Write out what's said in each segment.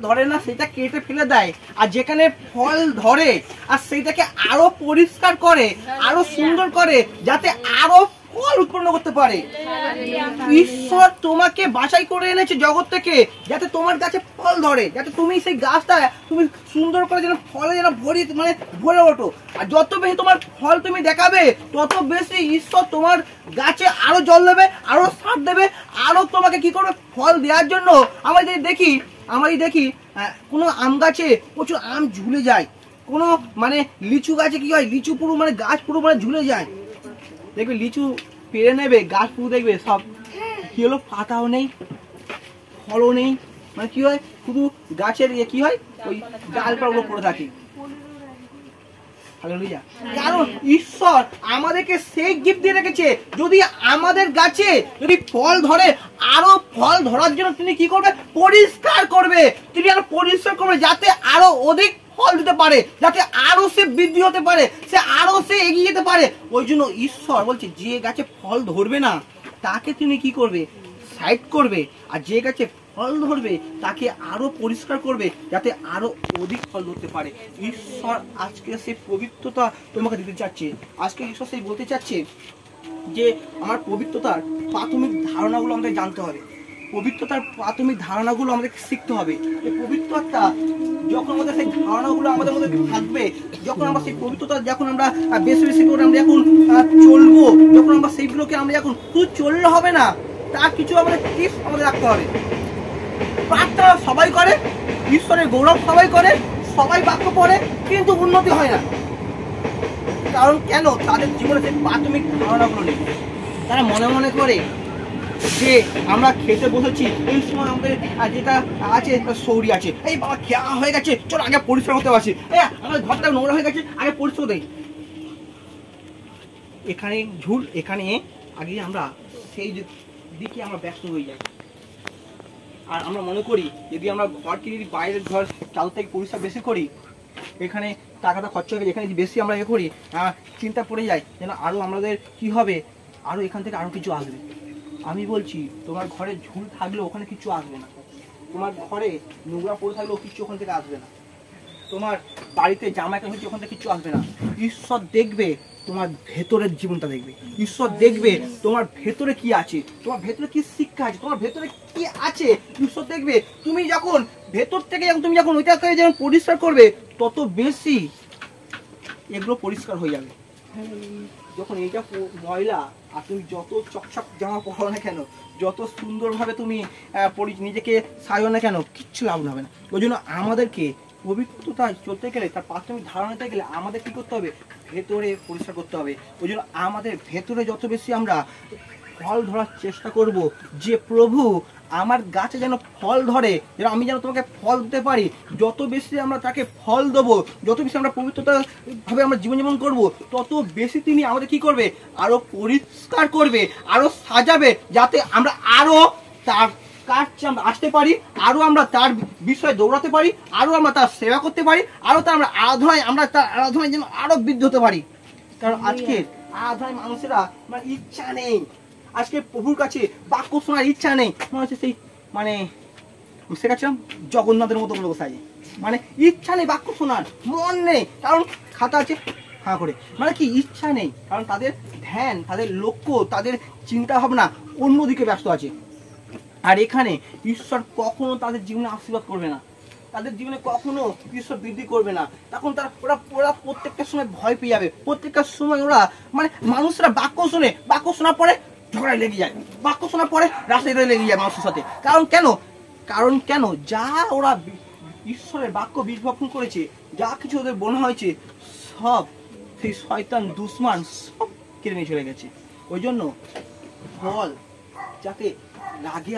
ধরে না সেটা কেটে ফেলে দেয়, আর যেখানে ফল ধরে আর সেটাকে আরো পরিষ্কার করে, আরো সুন্দর করে, যাতে আরো ফল উৎপন্ন করতে পারে। ঈশ্বর তোমাকে বাছাই করে এনেছে জগৎ থেকে যাতে তোমার গাছে ফল ধরে, যাতে তুমি সেই গাছটা তুমি সুন্দর করে যেন ফলে যেন ভরে ওঠো। আর যত বেশি তোমার ফল তুমি দেখাবে তত বেশি ঈশ্বর তোমার গাছে আরো জল দেবে, আরো সার দেবে, আরো তোমাকে কি করবে ফল দেওয়ার জন্য। আমরা দেখি কোনো আম গাছে প্রচুর আম ঝুলে যায়, কোনো লিচু গাছে কি হয়, লিচু পুরো গাছ পুরো ঝুলে যায়। দেখবে লিচু পেরে নেবে, গাছ পুরো দেখবে সব কি হলো, পাতাও নেই, ফলও নেই, কি হয় শুধু গাছের কি হয় ওই ডালপালাগুলো পড়ে থাকে। কারণ ঈশ্বর আমাদেরকে সেই গিফট দিয়ে রেখেছে, যদি আমাদের গাছে যদি ফল ধরে আরো ফল ধরার জন্য তিনি কি করবে, পরিষ্কার করবে, তিনি আরো পরিষ্কার করবে যাতে আরো অধিক ফল দিতে পারে, যাতে আরো সে বৃদ্ধি হতে পারে, সে এগিয়ে যেতে পারে। ওই জন্য ঈশ্বর বলছে যে গাছে ফল ধরবে না তাকে তিনি কি করবে, সাইড করবে, আর যে গাছে ফল ধরবে তাকে আরো পরিষ্কার করবে যাতে আরো অধিক ফল ধরতে পারে। ঈশ্বর আজকে সেই পবিত্রতা তোমাকে দিতে চাচ্ছে। আজকে ঈশ্বর সেই বলতে চাচ্ছে যে আমার পবিত্রতার প্রাথমিক ধারণাগুলো আমাদের জানতে হবে, পবিত্রতার প্রাথমিক ধারণাগুলো আমাদেরকে শিখতে হবে। এই পবিত্রতা যখন আমাদের সেই ধারণাগুলো আমাদের মধ্যে থাকবে, যখন আমরা সেই পবিত্রতা যখন আমরা বেশি বেশি করে আমরা এখন চলবো, যখন আমরা সেইগুলোকে আমরা এখন শুধু চললে হবে না, তার কিছু আমাদের টিপস আমাদের রাখতে হবে। প্রার্থনা সবাই করে, ঈশ্বরের গৌরব সবাই করে, সবাই বাক্য পড়ে, কিন্তু উন্নতি হয় না। কারণ কেন? তাদের জীবনে সেই প্রাথমিক ধারণাগুলো নেই। তারা মনে মনে করে যে আমরা খেতে বসেছি, এই সময় আমাদের যেটা আছে সৌরি আছে, এই বাবা খেয়া হয়ে গেছে, চলো আগে পরিষ্কার করতে পারছি, আমাদের ঘরটা নোংরা হয়ে গেছে, আগে পরিষ্কার দেই, এখানে ঝুল, এখানে আগে আমরা সেই দিকে আমরা ব্যস্ত হয়ে যাই। আর আমরা মনে করি যদি আমরা ঘর কিনে বাইরের ঘর চাল থেকে পরিষ্কার বেশি করি, এখানে টাকাটা খরচ হয়ে গেছে, এখানে বেশি আমরা করি, চিন্তা পড়ে যায় যেন আরও আমাদের কি হবে, আরও এখান থেকে আরও কিছু আসবে। আমি বলছি তোমার ঘরে ঝুল থাকলেও ওখানে কিছু আসবে না, তোমার ঘরে নোংরা পড়ে থাকলেও কিছু ওখান থেকে আসবে না, তোমার বাড়িতে জামা কাপড় হচ্ছে ওখান থেকে কিছু আসবে না। ঈশ্বর দেখবে তোমার ভেতরের জীবনটা দেখবে, ঈশ্বর দেখবে তোমার ভেতরে কি আছে, তোমার ভেতরে কি শিক্ষা আছে, তোমার ভেতরে কি আছে ঈশ্বর দেখবে। তুমি যখন ভেতর থেকে তুমি যখন ওইটাকে যখন পরিষ্কার করবে তত বেশি এগুলো পরিষ্কার হয়ে যাবে। যখন এইটা ময়লা আর তুমি যত চকচক জামা পরো না কেন, যত সুন্দরভাবে তুমি নিজেকে সাজো না কেন, কিচ্ছু লাভ হবে না। ওই জন্য আমাদেরকে পবিত্রতা চলতে গেলে, তার প্রাথমিক ধারণাতে গেলে আমাদের কি করতে হবে, ভেতরে পরিষ্কার করতে হবে। ওই জন্য আমাদের ভেতরে যত বেশি আমরা ফল ধরার চেষ্টা করব, যে প্রভু আমার গাছে যেন ফল ধরে, যেন আমি যেন তোমাকে ফল দিতে পারি, যত বেশি আমরা তাকে ফল দেবো, যত বেশি আমরা পবিত্রতা ভাবে আমরা জীবনযাপন করব, তত বেশি তিনি আমাদের কি করবে, আরো পরিষ্কার করবে, আরো সাজাবে, যাতে আমরা আরো তার কাছে আমরা আসতে পারি, আরো আমরা তার বিষয়ে দৌড়াতে পারি, আরো আমরা তার সেবা করতে পারি, আরো তার আমরা তার আরাধনায় যেন আরো বৃদ্ধি হতে পারি। কারণ আজকে আরাধনায় মানুষেরা ইচ্ছা নেই, আজকে প্রভুর কাছে বাক্য শোনার ইচ্ছা নেই, মনে হচ্ছে সেই শেখাচ্ছিলাম জগন্নাথের মতো লোক সাজে, ইচ্ছা নেই বাক্য শোনার, মন নেই, কারণ খাতা আছে হ্যাঁ করে, কি ইচ্ছা নেই, কারণ তাদের ধ্যান, তাদের লক্ষ্য, তাদের চিন্তা ভাবনা অন্যদিকে ব্যস্ত আছে। আর এখানে ঈশ্বর কখনো তাদের জীবনে আশীর্বাদ করবে না, তাদের জীবনে কখনো ঈশ্বর বৃদ্ধি করবে না। তখন ওরা প্রত্যেকটা সময় ভয় পেয়ে যাবে, প্রত্যেকটা সময় ওরা মানুষরা বাক্য শোনার পরে ঝগড়ায় লেগে যায়, বাক্য শোনার পরে রাস্তায় লেগে যায় মানুষের সাথে। কারণ কেন যা ওরা ঈশ্বরের বাক্য বীজ বপন করেছে, যা কিছু ওদের মনে হয়েছে, সব সেই শয়তান দুশ্মন সব কেড়ে নিয়ে চলে গেছে। ওই জন্য ফল যাতে লাগে,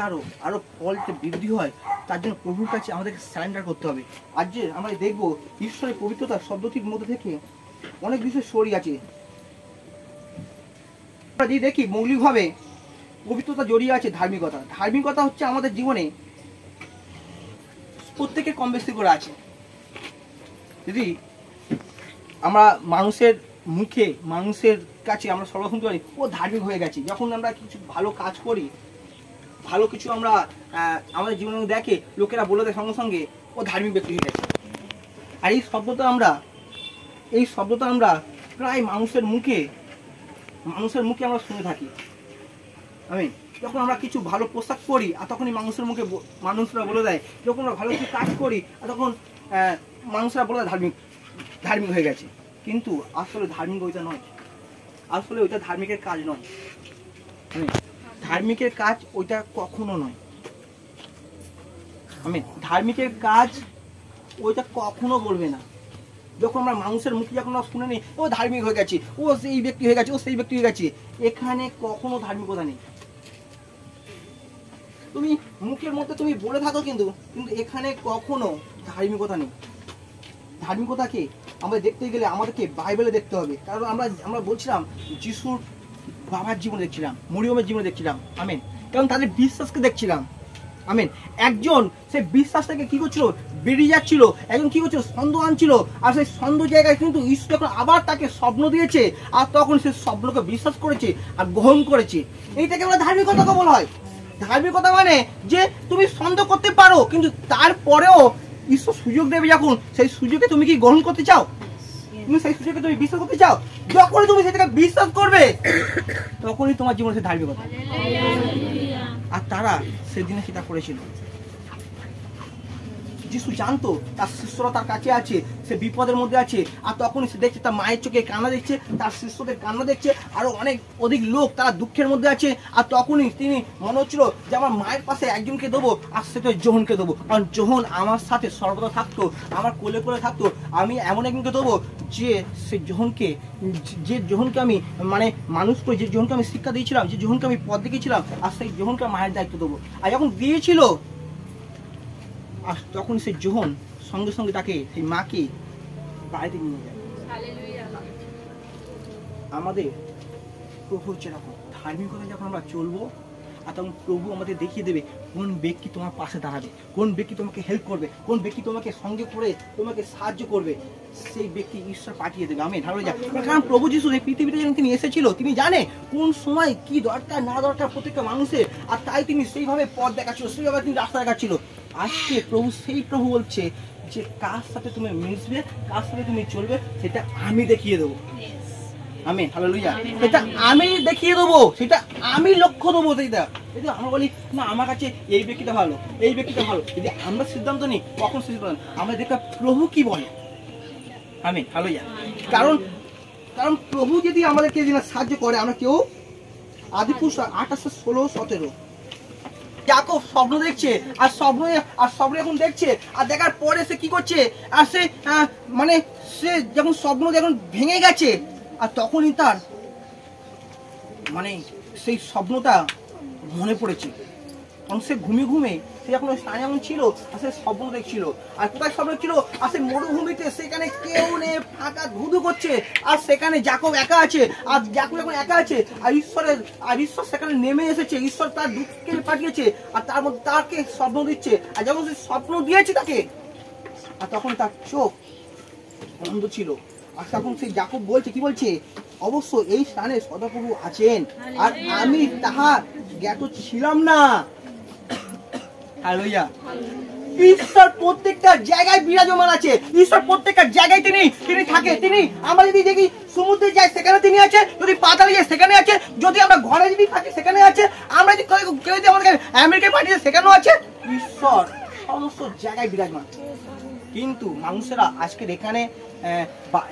আরো ফল বৃদ্ধি হয়, তার জন্য প্রভুর কাছে আমাদেরকে সারেন্ডার করতে হবে। আজ যে আমরা দেখবো ঈশ্বরের পবিত্রতা শব্দটির মধ্যে থেকে অনেক বিষয় সরি আছে। আমরা যদি দেখি মৌলিকভাবে পবিত্রতা জড়িয়ে আছে ধার্মিকতা। ধার্মিকতা হচ্ছে আমাদের জীবনে প্রত্যেকের কম বেশি করে আছে। যদি আমরা মানুষের মুখে, মানুষের কাছে আমরা সর্বক্ষণ করি ও ধার্মিক হয়ে গেছি, যখন আমরা কিছু ভালো কাজ করি, ভালো কিছু আমরা আমাদের জীবনে দেখে লোকেরা বলে দেয় সঙ্গে সঙ্গে ও ধার্মিক ব্যক্তি হয়ে গেছে। আর এই শব্দটা আমরা প্রায় মানুষের মুখে আমরা শুনে থাকি। আমি যখন আমরা কিছু ভালো পোশাক পরি আর তখনই মানুষরা বলে দেয়, যখন আমরা ভালো কিছু কাজ করি আর তখন মানুষরা বলে দেয় ধার্মিক হয়ে গেছে। কিন্তু আসলে ধার্মিক ওইটা নয়, আসলে ওইটা ধার্মিকের কাজ নয়। ধার্মিকের কাজ ওইটা কখনো নয়। ধার্মিকের কাজ ওইটা কখনো বলবে না। যখন আমরা মানুষের মুখে যখন আমরা শুনে নিই ও ধার্মিক হয়ে গেছে, ও সেই ব্যক্তি হয়ে গেছে, ও সেই ব্যক্তি হয়ে গেছে, এখানে কখনো ধার্মিকতা নেই। তুমি মুখের মধ্যে তুমি বলে থাকো, কিন্তু এখানে কখনো ধার্মিকতা নেই। ধার্মিকতাকে আমরা দেখতে গেলে আমাদেরকে বাইবেলে দেখতে হবে। কারণ আমরা বলছিলাম যিশুর বাবার জীবনে দেখছিলাম, মরিয়মের জীবনে দেখছিলাম। আমেন। কারণ তাদের বিশ্বাসকে দেখছিলাম। আমেন। একজন সেই বিশ্বাস থেকে কি করছিল, বেরিয়ে যাচ্ছিল। একজন কি করছিল, সন্দেহ আনছিল। আর সেই সন্দেহ জায়গায় কিন্তু ঈশ্বর যখন আবার তাকে স্বপ্ন দিয়েছে, আর তখন সে স্বপ্নকে বিশ্বাস করেছে আর গ্রহণ করেছে। এইটাকে আমরা ধার্মিকতা বলা হয়। ধার্মিকতা মানে যে তুমি সন্দেহ করতে পারো, কিন্তু তারপরেও ঈশ্বর সুযোগ দেবে। যখন সেই সুযোগে তুমি কি গ্রহণ করতে চাও, তুমি সেই সুযোগে তুমি বিশ্বাস করতে চাও, যখনই তুমি সেটাকে বিশ্বাস করবে তখনই তোমার জীবনে সে ধার্মিকতা। আর তারা সেদিনে সেটা করেছিল। যিশু জানতো তার শিষ্যরা তার কাছে আছে, সে বিপদের মধ্যে আছে। আর তখনই সে দেখছে তার মায়ের চোখে কান্না দেখছে, তার শিষ্যদের কান্না দেখছে, আরো অধিক লোক তারা দুঃখের মধ্যে আছে। আর তখনই তিনি মনে হচ্ছিল যে আমার মায়ের পাশে একজনকে দেবো, আর সেটা জোহনকে দেবো। কারণ জোহন আমার সাথে সর্বদা থাকতো, আমার কোলে কোলে থাকতো। আমি এমন একজনকে দেবো যে জোহনকে আমি মানুষ করে, যে জোহনকে আমি শিক্ষা দিয়েছিলাম, যে জোহনকে আমি পথ দেখিয়েছিলাম, আর সেই জোহনকে মায়ের দায়িত্ব দেবো। আর যখন দিয়েছিল, আর তখন সে জোহন সঙ্গে সঙ্গে তাকে, সেই মাকে বাড়িতে নিয়ে যায়। আমাদের প্রভু হচ্ছে এরকম। ধার্মিকতা যখন আমরা চলবো, আর তখন প্রভু আমাদের দেখিয়ে দেবে কোন ব্যক্তি তোমার পাশে দাঁড়াবে, কোন ব্যক্তি তোমাকে হেল্প করবে, কোন ব্যক্তি তোমাকে সঙ্গে করে তোমাকে সাহায্য করবে, সেই ব্যক্তি ঈশ্বর পাঠিয়ে দেবে। আমি ধারণা যাই। কারণ প্রভু যিশু এই পৃথিবীতে যখন তিনি এসেছিল, তিনি জানে কোন সময় কি দরকার না দরকার প্রত্যেকটা মানুষের। আর তাই তিনি সেইভাবে পথ দেখাচ্ছিল, সেইভাবে তিনি রাস্তা দেখাচ্ছিল। আজকে সেই প্রভু বলছে যে কার সাথে তুমি মিশবে, কার সাথে তুমি চলবে, সেটা আমি দেখিয়ে দেবো। Amen, hallelujah. এটা আমি দেখিয়ে দেবো, সেটা আমি লক্ষ্য দেবো। সেইটা আমরা বলি না আমার কাছে এই ব্যক্তিটা ভালো, এই ব্যক্তিটা ভালো। যদি আমরা সিদ্ধান্ত নিই, কখন সিদ্ধান্ত আমরা দেখতে প্রভু কি বলে। Amen, hallelujah. কারণ প্রভু যদি আমাদেরকে সাহায্য করে, আমরা কেউ আদিপুরুষ 28:16-17 যাকব স্বপ্ন দেখছে, আর স্বপ্ন এখন দেখছে, আর দেখার পরে সে কি করছে, আর সে যখন স্বপ্ন যখন ভেঙে গেছে, আর তখনই তার সেই স্বপ্নটা মনে পড়েছে। কারণ সে ঘুমে সে যখন স্থানে এমন ছিল, আর সে স্বপ্ন দেখছিল। আর কোথায় স্বপ্ন ছিল, আর সে মরুভূমিতে, সেখানে কেউ নেই, ফাঁকা ধুধু করছে। আর সেখানে যাকব একা আছে, আর যাকব এখন একা আছে। আর ঈশ্বর সেখানে নেমে এসেছে, ঈশ্বর তার দুঃখকে পাঠিয়েছে, আর তার মধ্যে তাকে স্বপ্ন দিচ্ছে। আর যখন সে স্বপ্ন দিয়েছে তাকে, আর তখন তার চোখ বন্ধ ছিল। আর তখন সেই যাকব বলছে, কি বলছে, অবশ্য এই স্থানে সদাপ্রভু আছেন, আর আমি তাহা জ্ঞাত ছিলাম না। হালেলুয়া। ঈশ্বর প্রত্যেকটা জায়গায় বিরাজমান আছে, ঈশ্বর প্রত্যেকটা জায়গায় তিনি থাকে। তিনি আমরা যদি দেখি সমুদ্রে যাই, সেখানে তিনি আছে। যদি পাতালে যাই, সেখানে আছে। যদি আমরা ঘরে যদি থাকি, সেখানে আছে। আমরা যদি কেউ যদি আমাদেরকে আমেরিকায় পাঠিয়ে, সেখানেও আছে। ঈশ্বর সমস্ত জায়গায় বিরাজমান। কিন্তু মানুষেরা আজকের এখানে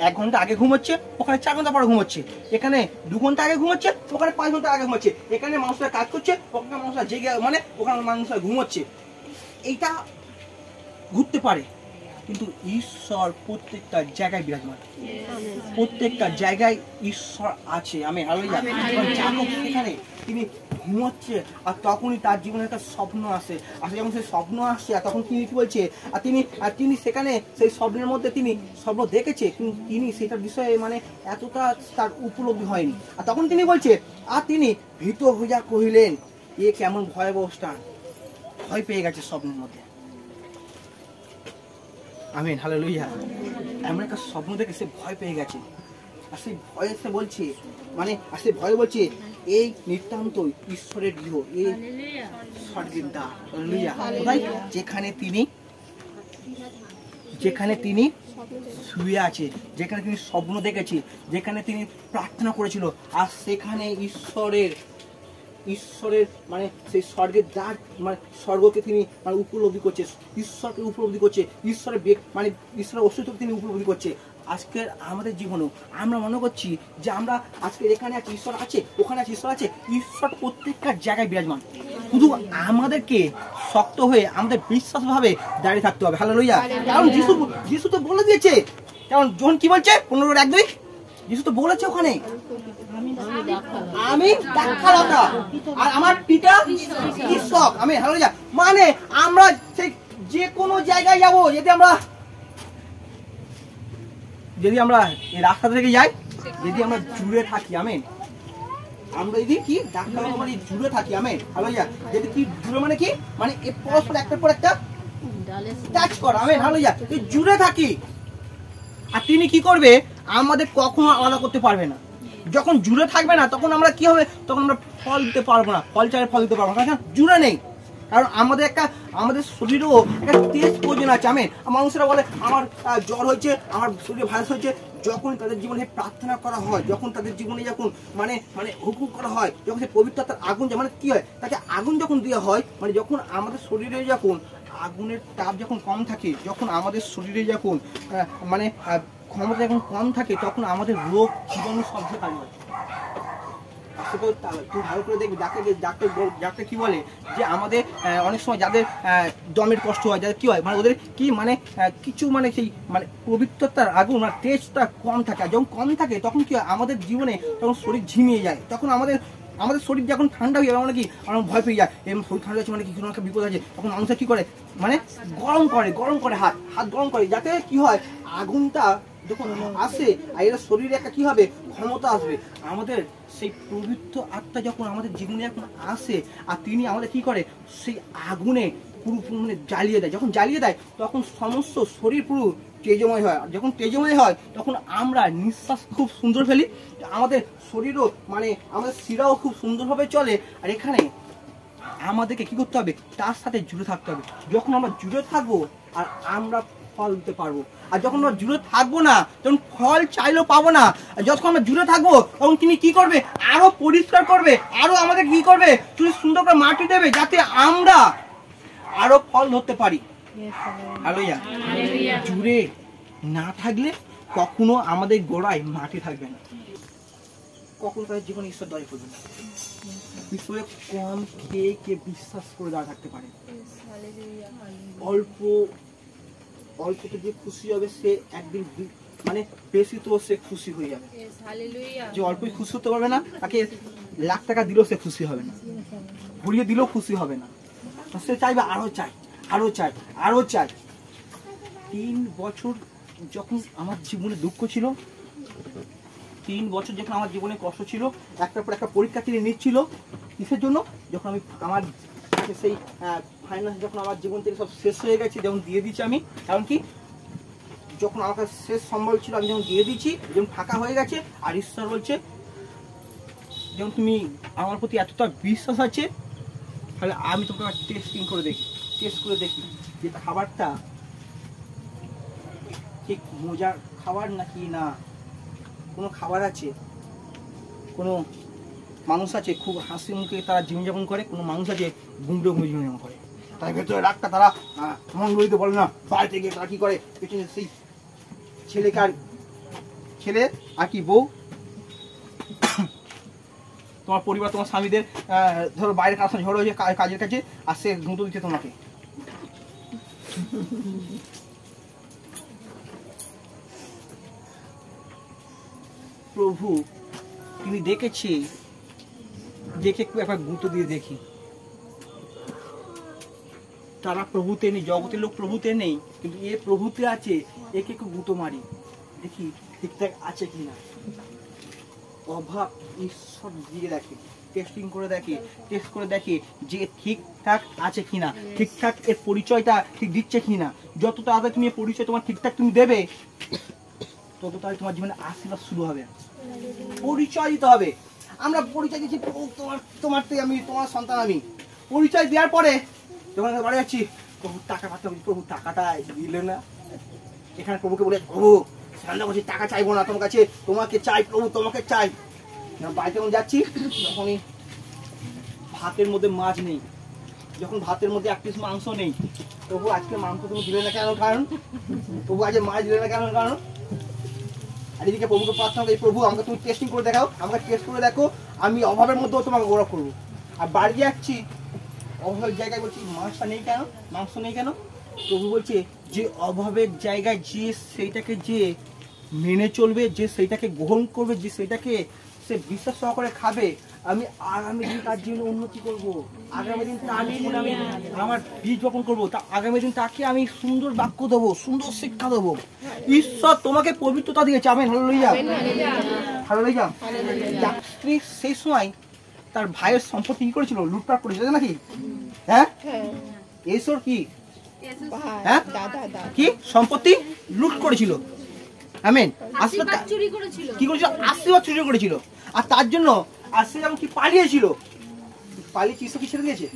1 ঘন্টা আগে ঘুমোচ্ছে, ওখানে 4 ঘন্টা পরে ঘুমোচ্ছে। এখানে 2 ঘন্টা আগে ঘুমোচ্ছে, ওখানে 5 ঘন্টা আগে ঘুমোচ্ছে। এখানে মানুষরা কাজ করছে, ওখানে মানুষরা জেগে ওখানে মানুষরা ঘুমোচ্ছে। এইটা ঘুরতে পারে, কিন্তু ঈশ্বর প্রত্যেকটা জায়গায় বিরাজমান। প্রত্যেকটা জায়গায় ঈশ্বর আছে। আমি হালেলুয়া। যাকব সেখানে তিনি ঘুমোচ্ছে, আর তখনই তার জীবনে একটা স্বপ্ন আসে। আসলে যখন সেই স্বপ্ন আসছে, আর তখন তিনি কি বলছে, আর তিনি সেখানে সেই স্বপ্নের মধ্যে তিনি স্বপ্ন দেখেছে, কিন্তু তিনি সেটার বিষয়ে এতটা তার উপলব্ধি হয়নি। আর তখন তিনি বলছে, আর তিনি ভীত হইয়া কহিলেন, এ কেমন ভয়াবহ স্থান। ভয় পেয়ে গেছে স্বপ্নের মধ্যে। Amen, hallelujah. এমন একটা স্বপ্ন দেখে সে ভয় পেয়ে গেছে। আর সেই ভয়ে সে বলছে, আর সে ভয় বলছে, এই নিতান্ত ঈশ্বরের গৃহ, এই স্বর্গের দ্বার। হালেলুয়া। কোথায়? যেখানে তিনি যেখানে তিনি শুয়ে আছে, যেখানে তিনি স্বপ্ন দেখেছি, যেখানে তিনি প্রার্থনা করেছিল, আর সেখানে ঈশ্বরের মানে সেই স্বর্গের দ্বার, মানে স্বর্গকে তিনি মানে উপলব্ধি করছে, ঈশ্বরকে উপলব্ধি করছে, ঈশ্বরের মানে ঈশ্বরের অস্তিত্বকে তিনি উপলব্ধি করছে। আজকের আমাদের জীবনেও আমরা মনে করছি যে আমরা আজকে এখানে আছি, ঈশ্বর আছে, ওখানে আছে, ঈশ্বর আছে। ঈশ্বর প্রত্যেকটা জায়গায় বিরাজমান, শুধু আমাদেরকে শক্ত হয়ে আমাদের বিশ্বাসভাবে দাঁড়িয়ে থাকতে হবে। হালেলুয়া। কারণ যিশু তো বলে দিয়েছে, কারণ জন কি বলছে 15:1-2, যিশু তো বলেছে ওখানে, আমি দাক্ষালতা আর আমার পিতা কৃষক। আমি হালেলুয়া। মানে আমরা সেই যে কোনো জায়গায় যাব, যদি আমরা এই রাস্তা থেকে যাই, যদি আমরা জুড়ে থাকি, আমেন, আমরা যদি কি দাক্ষালতা মানে জুড়ে থাকি, আমেন, হালেলুয়া। যদি কি জুড়ে মানে কি, মানে এই পরস্পর একটার পর একটা টাচ করা, আমেন, হালেলুয়া। জুড়ে থাকি, আর তিনি কি করবে, আমাদের কখনো আলাদা করতে পারবে না। যখন জুড়ে থাকবে না, তখন আমরা কি হবে, তখন আমরা ফল দিতে পারবো না, ফল চাইলে ফল দিতে পারবো না, কারণ জুড়ে নেই। কারণ আমাদের শরীরেও একটা তেজ প্রয়োজন আছে, আমেন। মানুষরা বলে আমার জ্বর হয়েছে, আমার শরীরে ভাইরাস হয়েছে। যখন তাদের জীবনে প্রার্থনা করা হয়, যখন তাদের জীবনে যখন মানে হুকুম করা হয়, যখন সে পবিত্রতার আগুন, মানে কি হয়, তাকে আগুন যখন দেওয়া হয়, মানে যখন আমাদের শরীরে যখন আগুনের তাপ যখন কম থাকে, যখন আমাদের শরীরে যখন মানে ক্ষমতা যখন কম থাকে, তখন আমাদের রোগ জীবাণু সব কাজ হয়। তুই ভালো করে দেখবি, ডাক্তার কি বলে, যে আমাদের অনেক সময় যাদের দমের কষ্ট হয়, যাদের কি হয়, মানে ওদের কি মানে কিছু মানে সেই মানে পবিত্রতার আগুন মানে টেস্টটা কম থাকে। আর যখন কম থাকে, তখন কি হয়, আমাদের জীবনে তখন শরীর ঝিমিয়ে যায়। তখন আমাদের শরীর যখন ঠান্ডা হয়ে যাবে, মানে কি আমরা ভয় পেয়ে যায়, এরকম শরীর ঠান্ডা আছে মানে কি কোনো একটা বিপদ আছে, তখন মানুষের কি করে, মানে গরম করে হাত গরম করে, যাতে কি হয়, আগুনটা যখন আসে আর এর শরীরে একটা কি হবে, ক্ষমতা আসবে। আমাদের সেই পবিত্র আত্মা যখন আমাদের জীবনে যখন আসে, আর তিনি আমাদের কি করে, সেই আগুনে পুরো মানে জ্বালিয়ে দেয়। যখন জ্বালিয়ে দেয়, তখন সমস্ত শরীর পুরো তেজময় হয়। যখন তেজময় হয়, তখন আমরা নিঃশ্বাস খুব সুন্দর ফেলি, আমাদের শরীরও মানে আমাদের শিরাও খুব সুন্দরভাবে চলে। আর এখানে আমাদেরকে কি করতে হবে, তার সাথে জুড়ে থাকতে হবে। যখন আমরা জুড়ে থাকবো, আর আমরা ফল দিতে পারবো। আর যখন আমরা জুড়ে থাকবো না, তখন ফল চাইলেও পাবো না। আর যখন আমরা জুড়ে থাকবো, তখন তিনি কি করবে, আরো পরিষ্কার করবে, আরো আমাদের কি করবে, তুমি সুন্দর করে মাটি দেবে, যাতে আমরা আরো ফল ধরতে পারি। হালেলুয়া। জুড়ে না থাকলে কখনো আমাদের গোড়ায় মাটি থাকবে না, কখনো তাদের জীবনে ঈশ্বর দয়া করবে না। ঈশ্বরে কম খেয়ে কে বিশ্বাস করে দাঁড়া থাকতে পারে। অল্পতে যে খুশি হবে, সে একদিন মানে বেশি তো সে খুশি হয়ে যাবে। যে অল্পই খুশি হতে পারবে না, তাকে লাখ টাকা দিলেও সে খুশি হবে না, ভরিয়ে দিলেও খুশি হবে না। সে চাইবে আরো চাই। 3 বছর যখন আমার জীবনে দুঃখ ছিল, 3 বছর যখন আমার জীবনে কষ্ট ছিল, একটার পর একটা পরীক্ষা তিনি নিচ্ছিল। কিসের জন্য? যখন আমি আমার সেই ফাইন্যান্স যখন আমার জীবন থেকে সব শেষ হয়ে গেছে, যখন দিয়ে দিচ্ছি আমি, কারণ কি, যখন আমার কাছে শেষ সম্বল ছিল, আমি যখন দিয়ে দিচ্ছি, যখন ফাঁকা হয়ে গেছে, আর ঈশ্বর বলছে যখন তুমি আমার প্রতি এতটা বিশ্বাস আছে, তাহলে আমি তোমাকে টেস্ট করে দেখি যে খাবারটা ঠিক মজার খাবার নাকি না। কোনো খাবার আছে, কোনো মানুষ আছে খুব হাসি মুখে তারা জীবনযাপন করে, কোনো মানুষ আছে গুমড়ে জীবনযাপন করে। তার ভেতরে রাগটা তারা মন গড়িতে বলে না, বাড়িতে গিয়ে তারা কি করে, পেছনে সেই ছেলে আর কি বউ, তোমার পরিবার, তোমার স্বামীদের ধরো বাইরে কার সঙ্গে ঝড় হয়েছে কাজের কাছে, আর সে গুঁতো দিচ্ছে তোমাকে। প্রভু তিনি দেখেছে, দেখে একবার গুঁতো দিয়ে দেখি। তারা প্রভুতে নেই, জগতের লোক প্রভুতে নেই, কিন্তু এ প্রভুতে আছে, একে একটু গুঁতো মারি, দেখি ঠিকঠাক আছে কিনা। অভাব ঈশ্বর দিয়ে দেখে, টেস্ট করে দেখে যে ঠিকঠাক আছে কিনা, ঠিকঠাক এর পরিচয়টা ঠিক দিচ্ছে কিনা। যত তাড়াতাড়ি তুমি এর পরিচয় তোমার ঠিকঠাক তুমি দেবে, তত তাড়াতাড়ি তোমার জীবনে আশীর্বাদ শুরু হবে। পরিচয় দিতে হবে। আমরা পরিচয় দিচ্ছি, তোমার আমি, তোমার সন্তান আমি। পরিচয় দেওয়ার পরে যখন বাড়ি যাচ্ছি, প্রভু টাকা পাঠাতে হবে, প্রভু টাকাটা দিলে না। এখানে প্রভুকে বলে, প্রভু সান্ডা করছি, টাকা চাইবো না তোমার কাছে, তোমাকে চাই প্রভু, তোমাকে চাই। বাড়িতে যখন যাচ্ছি তখনই ভাতের মধ্যে মাছ নেই, যখন ভাতের মধ্যে এক পিস মাংস নেই, প্রভু আজকে মাংস তুমি দিলে না কেন? কারণ প্রভু আজকে মাছ দিলে না কেন? কারণ আর এদিকে প্রভুকে প্রার্থনা করি, প্রভু আমাকে তুমি টেস্টিং করে দেখাও, আমাকে টেস্ট করে দেখো, আমি অভাবের মধ্যেও তোমাকে গৌরব করবো। আর বাড়ি যাচ্ছি অভাবের জায়গায় বলছি মাংসটা নেই কেন, মাংস নেই কেন? প্রভু বলছে যে অভাবের জায়গায় যে সেইটাকে যে মেনে চলবে, যে সেইটাকে গ্রহণ করবে, যে সেইটাকে সে বিশ্বাস সহকারে খাবে, আমি আগামী দিন তার জীবনে উন্নতি করবো। আগামী দিন তার জীবনে আমি আমার বীজ বপন করবো, তা আগামী দিন তাকে আমি সুন্দর বাক্য দেবো, সুন্দর শিক্ষা দেবো। ঈশ্বর তোমাকে পবিত্রতা দিয়েছে। Amen, hallelujah, hallelujah. স্ত্রী সেই সময় তার ভাইয়ের সম্পত্তি কি করেছিল? লুটপাট করেছিল নাকি? হ্যাঁ, ঈশ্বর কি হ্যাঁ কি সম্পত্তি লুট করেছিল? আমেন। কি করেছিল? আশীর্বাদ চুরি করেছিল। আর তার জন্য আশীর্বাদ কি পালিয়েছিল? পালিয়ে ঈশ্বর কি ছেড়ে দিয়েছে?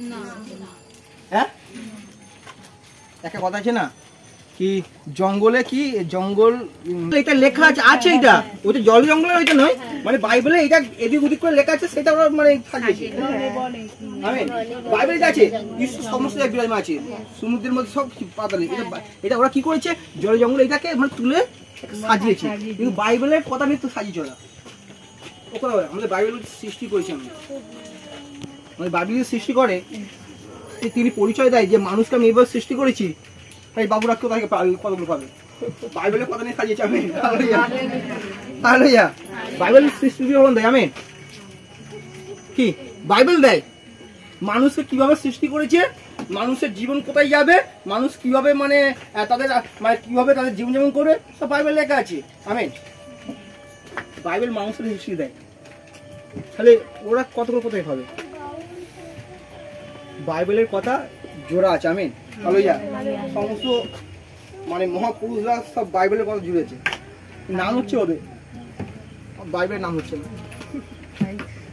হ্যাঁ, একটা কথা আছে না কি জঙ্গলে কি জঙ্গল, এটা লেখা আছে, আছে এটা ওটা জল জঙ্গলে ওইটা নয়, মানে বাইবেলে এটা এদিক ওদিক করে লেখা আছে, সেটা ওরা মানে সাজিয়েছে। আমেন। বাইবেলে আছে ঈশ্বর সমস্ত এক বিরাজমান আছে, সমুদ্রের মধ্যে সব পাতালে। এটা ওরা কি করেছে? জল জঙ্গলে এটাকে মানে তুলে সাজিয়েছে, কিন্তু বাইবেলের কথা নিয়ে তো সাজিয়ে চলা ও কথা বলে। আমাদের বাইবেল সৃষ্টি করেছে, আমাদের বাইবেল সৃষ্টি করে তিনি পরিচয় দেয় যে মানুষকে আমি এবার সৃষ্টি করেছি, তাই বাবুরা কেউ তাকে কতগুলো পাবে। বাইবেলের কথা নিয়ে সাজিয়েছে। আমি হালেলুয়া। বাইবেল সৃষ্টি বিবরণ দেয়। আমেন। কি বাইবেল দেয় মানুষকে কিভাবে সৃষ্টি করেছে, মানুষের জীবন কোথায় যাবে, মানুষ কিভাবে মানে তাদের মানে কিভাবে তাদের জীবন যাপন করবে, সব বাইবেল লেখা আছে। আমেন। বাইবেল মানুষের হিস্ট্রি দেয়, তাহলে ওরা কতগুলো কোথায় পাবে? বাইবেলের কথা জোড়া আছে। Amen, hallelujah. সমস্ত মানে মহাপুরুষরা সব বাইবেলের কথা জুড়েছে, নাম হচ্ছে ওদের, বাইবেলের নাম হচ্ছে না।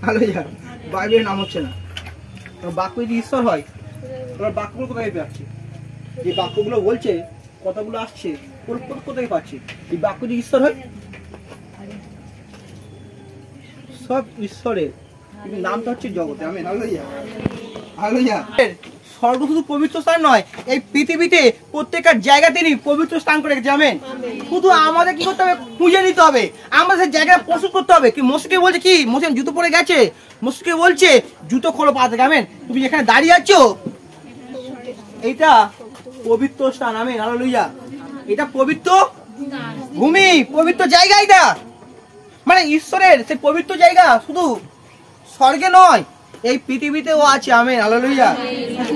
হালেলুয়া। বাইবেলের নাম হচ্ছে না। বাক্য যদি ঈশ্বর হয়, ওরা বাক্যগুলো কোথায় পাচ্ছে? যে বাক্যগুলো বলছে, কথাগুলো আসছে, কোথায় পাচ্ছে? এই বাক্য যদি ঈশ্বর হয়, সব ঈশ্বরের, কিন্তু নামটা হচ্ছে জগতে। Amen, hallelujah, hallelujah. স্বর্গ শুধু পবিত্র স্থান নয়, এই পৃথিবীতে প্রত্যেকটা জায়গা তিনি পবিত্র স্থান করে রেখেছে। আমেন। শুধু আমাদের কি করতে হবে? খুঁজে নিতে হবে, আমাদের সেই জায়গাটা প্রস্তুত করতে হবে। কি মোশকে বলছে কি? মোশে জুতো পরে গেছে, মোশকে বলছে জুতো খোলো পা থেকে। আমেন। তুমি যেখানে দাঁড়িয়ে আছো এইটা পবিত্র স্থান। Amen, hallelujah. এটা পবিত্র ভূমি, পবিত্র জায়গা। এটা মানে ঈশ্বরের সেই পবিত্র জায়গা শুধু স্বর্গে নয়, এই পৃথিবীতেও আছে। Amen, hallelujah. কিন্তু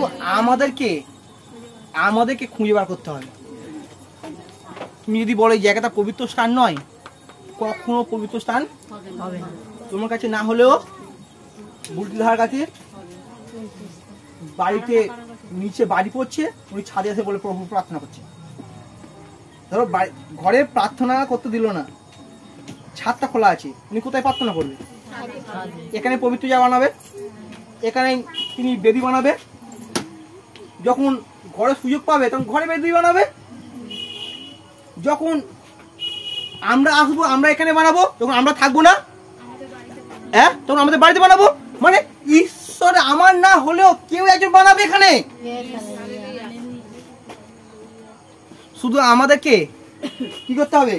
আমাদেরকে খুঁজে বার করতে হবে। তুমি যদি বলো এই জায়গাটা পবিত্র স্থান নয়, কখনো পবিত্র স্থান হবে না তোমার কাছে। না হলেও বুলটিধার কাছে বাড়িতে নিচে বাড়ি পড়ছে, উনি ছাদে এসে বলে প্রভু প্রার্থনা করছে। ধরো ঘরে প্রার্থনা করতে দিল না, ছাদটা খোলা আছে, উনি কোথায় প্রার্থনা করবে? এখানে পবিত্র জায়গা বানাবে, এখানে তিনি বেদি বানাবে। যখন ঘরে সুযোগ পাবে তখন ঘরে বেদি বানাবে। যখন আমরা আসবো আমরা এখানে বানাবো, যখন আমরা থাকবো না হ্যাঁ তখন আমাদের বাড়িতে বানাবো। মানে ঈশ্বর আমার না হলেও কেউ একজন বানাবে এখানে। শুধু আমাদেরকে কি করতে হবে?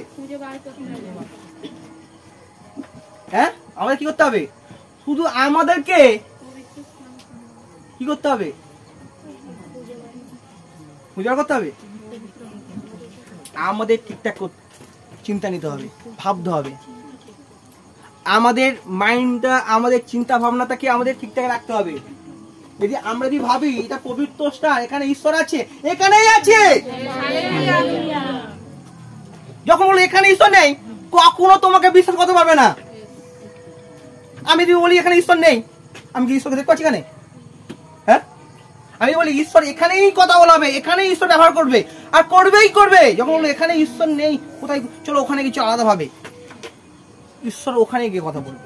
হ্যাঁ, আমাদের কি করতে হবে? শুধু আমাদেরকে কি করতে হবে? পূজা করতে হবে। আমাদের ঠিকঠাক চিন্তা নিতে হবে, ভাবতে হবে। আমাদের মাইন্ডটা, আমাদের চিন্তা ভাবনাটাকে আমাদের ঠিকঠাক রাখতে হবে। যদি আমরা যদি ভাবি এটা পবিত্র স্থান, এখানে ঈশ্বর আছে, এখানেই আছে। যখন বলো এখানে ঈশ্বর নেই, কখনো তোমাকে বিশ্বাস করতে পারবে না। আমি যদি বলি এখানে ঈশ্বর নেই, আমি কি ঈশ্বরকে দেখতে পাচ্ছি এখানে? হ্যাঁ, আমি বলি ঈশ্বর এখানেই কথা বলাবে, এখানেই ঈশ্বর ব্যবহার করবে, আর করবেই করবে। যখন বলো এখানে ঈশ্বর নেই, কোথায় চলো ওখানে কিছু আলাদা ভাবে, ঈশ্বর ওখানে গিয়ে কথা বলবে।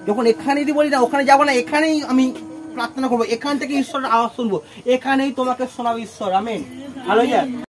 যখন এখানে যদি বলি না ওখানে যাবো না, এখানেই আমি প্রার্থনা করবো, এখান থেকে ঈশ্বরের আওয়াজ শুনবো, এখানেই তোমাকে শোনাবো ঈশ্বর। আমেন। হালেলুয়া।